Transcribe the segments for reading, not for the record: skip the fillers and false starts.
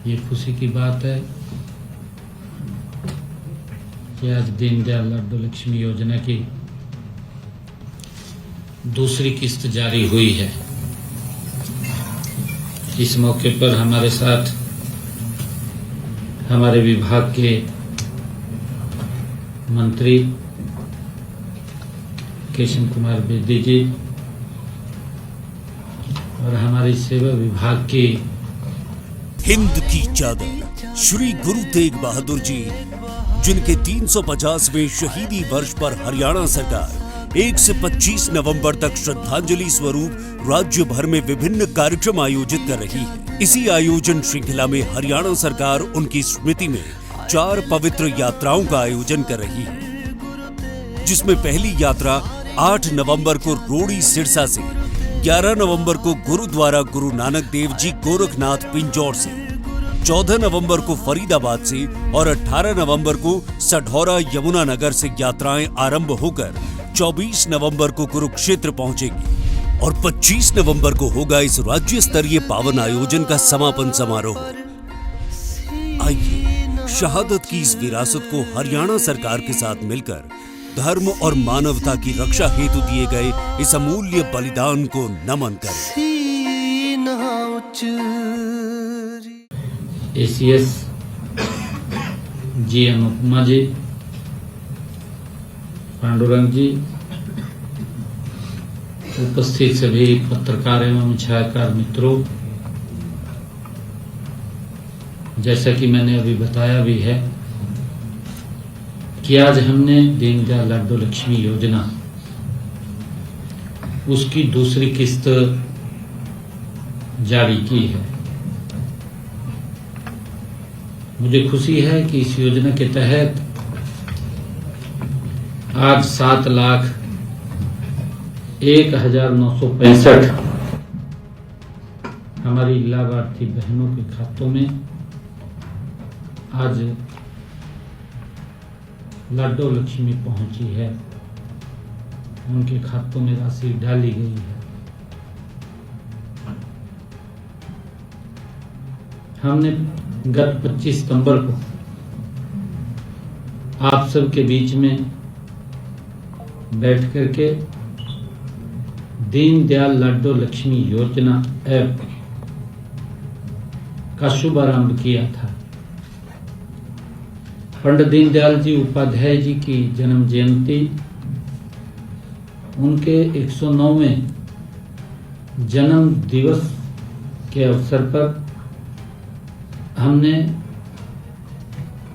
ये खुशी की बात है कि आज दीनदयाल लाडो लक्ष्मी योजना की दूसरी किस्त जारी हुई है। इस मौके पर हमारे साथ हमारे विभाग के मंत्री केशव कुमार बेदी जी और हमारी सेवा विभाग की हिंद की चादर श्री गुरु तेग बहादुर जी, जिनके 350वें शहीदी वर्ष पर हरियाणा सरकार 1 से 25 नवंबर तक श्रद्धांजलि स्वरूप राज्य भर में विभिन्न कार्यक्रम आयोजित कर रही है। इसी आयोजन श्रृंखला में हरियाणा सरकार उनकी स्मृति में 4 पवित्र यात्राओं का आयोजन कर रही है, जिसमें पहली यात्रा 8 नवंबर को रोड़ी सिरसा से, 11 नवंबर को गुरुद्वारा गुरु नानक देव जी गोरखनाथ पिंजौर से, 14 नवंबर को फरीदाबाद से और 18 नवंबर को सढौरा यमुनानगर से यात्राएं आरंभ होकर 24 नवंबर को कुरुक्षेत्र पहुंचेगी और 25 नवंबर को होगा इस राज्य स्तरीय पावन आयोजन का समापन समारोह। आइए शहादत की इस विरासत को हरियाणा सरकार के साथ मिलकर धर्म और मानवता की रक्षा हेतु दिए गए इस अमूल्य बलिदान को नमन करें। एसीएस जी अनुपमा जी, पांडुरंग जी, उपस्थित सभी पत्रकार एवं छायाकार मित्रों, जैसा कि मैंने अभी बताया भी है कि आज हमने दीनदयाल लाडो लक्ष्मी योजना उसकी दूसरी किस्त जारी की है। मुझे खुशी है कि इस योजना के तहत आज 7,01,965 हमारी लाभार्थी बहनों के खातों में आज लाडो लक्ष्मी पहुंची है, उनके खातों में राशि डाली गई है। हमने गत 25 सितंबर को आप सबके बीच में बैठ करके दीनदयाल लाडो लक्ष्मी योजना ऐप का शुभारंभ किया था। पंडित दीनदयाल जी उपाध्याय जी की जन्म जयंती, उनके 109वें जन्म दिवस के अवसर पर हमने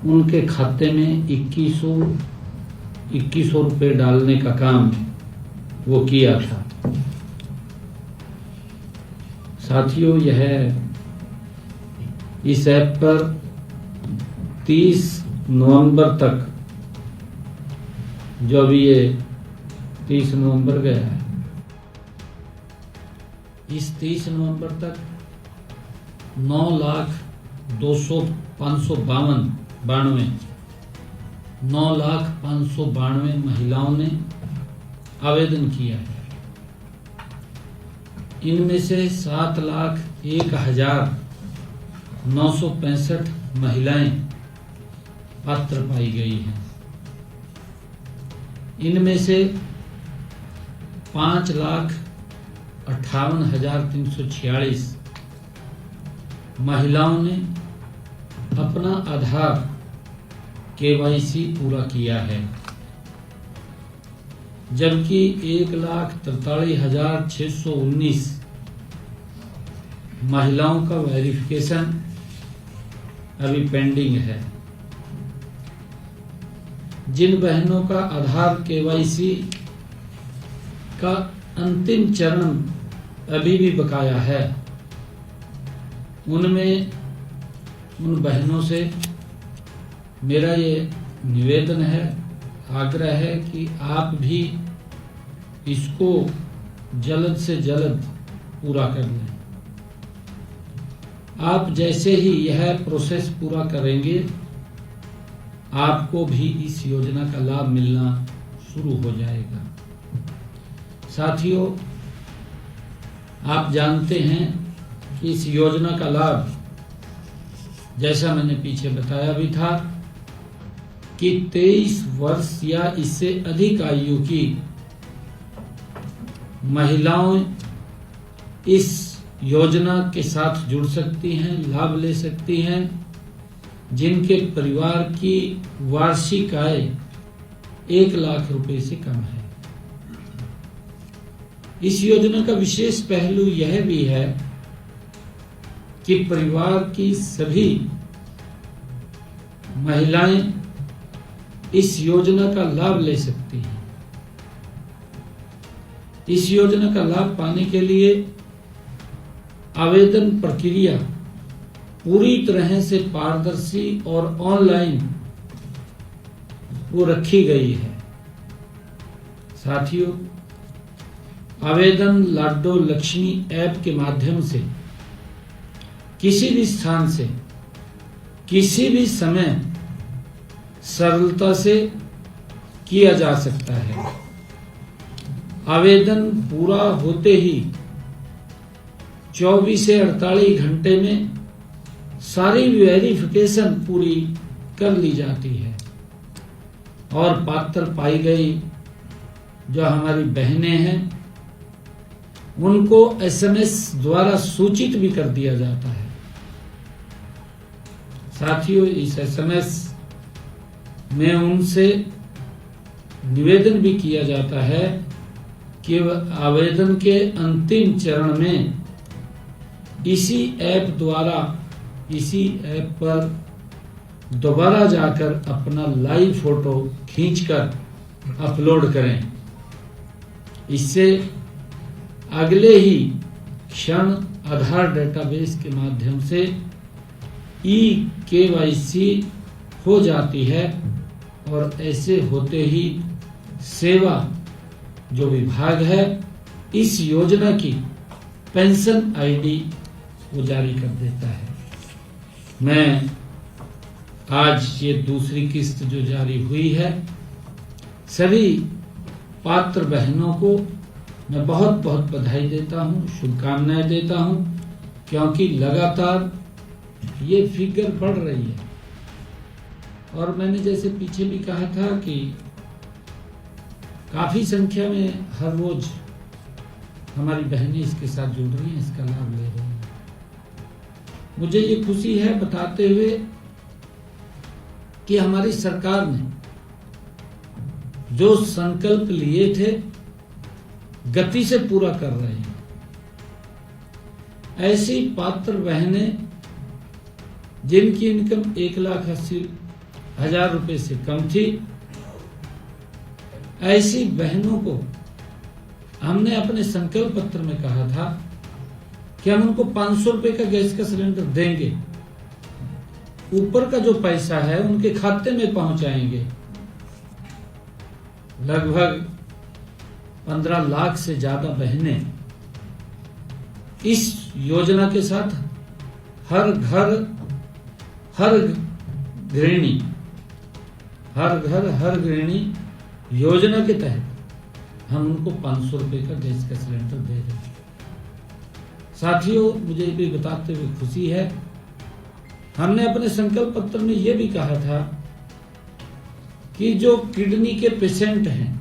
उनके खाते में 2100 रुपये डालने का काम वो किया था। साथियों, यह इस ऐप पर 30 नवंबर तक, जो अभी ये 30 नवंबर गया है, इस 30 नवंबर तक 9,592 महिलाओं ने आवेदन किया है। इनमें से 7,01,965 महिलाएं पात्र पाई गई हैं। इनमें से 5,58,346 महिलाओं ने अपना आधार केवाईसी पूरा किया है, जबकि 1,43,619 महिलाओं का वेरिफिकेशन अभी पेंडिंग है। जिन बहनों का आधार केवाईसी का अंतिम चरण अभी भी बकाया है, उनमें उन बहनों से मेरा ये निवेदन है, आग्रह है कि आप भी इसको जल्द से जल्द पूरा कर लें। आप जैसे ही यह प्रोसेस पूरा करेंगे, आपको भी इस योजना का लाभ मिलना शुरू हो जाएगा। साथियों, आप जानते हैं कि इस योजना का लाभ जैसा मैंने पीछे बताया भी था कि 23 वर्ष या इससे अधिक आयु की महिलाएं इस योजना के साथ जुड़ सकती हैं, लाभ ले सकती हैं, जिनके परिवार की वार्षिक आय 1 लाख रुपए से कम है। इस योजना का विशेष पहलू यह भी है कि परिवार की सभी महिलाएं इस योजना का लाभ ले सकती हैं। इस योजना का लाभ पाने के लिए आवेदन प्रक्रिया पूरी तरह से पारदर्शी और ऑनलाइन वो रखी गई है। साथियों, आवेदन लाडो लक्ष्मी ऐप के माध्यम से किसी भी स्थान से किसी भी समय सरलता से किया जा सकता है। आवेदन पूरा होते ही 24 से 48 घंटे में सारी वेरिफिकेशन पूरी कर ली जाती है और पात्र पाई गई जो हमारी बहनें हैं उनको SMS द्वारा सूचित भी कर दिया जाता है। साथियों, इस SMS में उनसे निवेदन भी किया जाता है कि आवेदन के अंतिम चरण में इसी ऐप पर दोबारा जाकर अपना लाइव फोटो खींचकर अपलोड करें। इससे अगले ही क्षण आधार डेटाबेस के माध्यम से KYC हो जाती है और ऐसे होते ही सेवा जो विभाग है इस योजना की पेंशन ID वो जारी कर देता है। मैं आज ये दूसरी किस्त जो जारी हुई है सभी पात्र बहनों को मैं बहुत बहुत बधाई देता हूँ, शुभकामनाएं देता हूँ, क्योंकि लगातार ये फिगर बढ़ रही है। और मैंने जैसे पीछे भी कहा था कि काफी संख्या में हर रोज हमारी बहनें इसके साथ जुड़ रही हैं, इसका लाभ ले रही हैं। मुझे ये खुशी है बताते हुए कि हमारी सरकार ने जो संकल्प लिए थे गति से पूरा कर रहे हैं। ऐसी पात्र बहनें जिनकी इनकम 1,80,000 रुपए से कम थी, ऐसी बहनों को हमने अपने संकल्प पत्र में कहा था कि हम उनको 500 रुपए का गैस का सिलेंडर देंगे, ऊपर का जो पैसा है उनके खाते में पहुंचाएंगे। लगभग 15 लाख से ज्यादा बहनें इस योजना के साथ हर घर गृहिणी योजना के तहत हम उनको 500 रुपए का गैस का सिलेंडर दे रहे हैं। साथियों, मुझे भी बताते हुए खुशी है, हमने अपने संकल्प पत्र में यह भी कहा था कि जो किडनी के पेशेंट हैं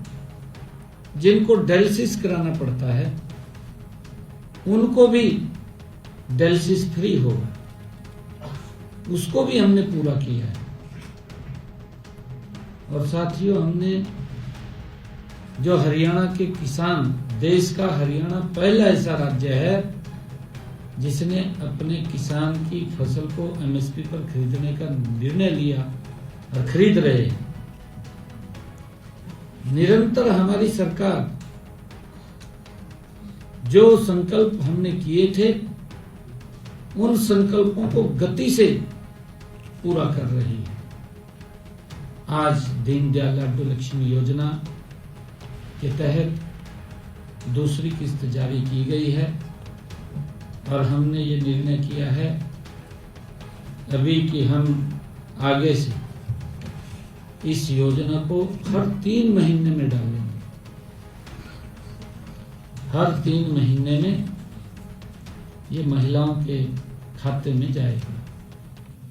जिनको डायलिसिस कराना पड़ता है उनको भी डायलिसिस फ्री होगा, उसको भी हमने पूरा किया है। और साथियों, हमने जो हरियाणा के किसान, देश का हरियाणा पहला ऐसा राज्य है जिसने अपने किसान की फसल को MSP पर खरीदने का निर्णय लिया और खरीद रहे हैं। निरंतर हमारी सरकार जो संकल्प हमने किए थे उन संकल्पों को गति से पूरा कर रही है। आज दीनदयाल लाडो लक्ष्मी योजना के तहत दूसरी किस्त जारी की गई है और हमने ये निर्णय किया है अभी कि हम आगे से इस योजना को हर 3 महीने में डालेंगे। हर 3 महीने में ये महिलाओं के खाते में जाएगा।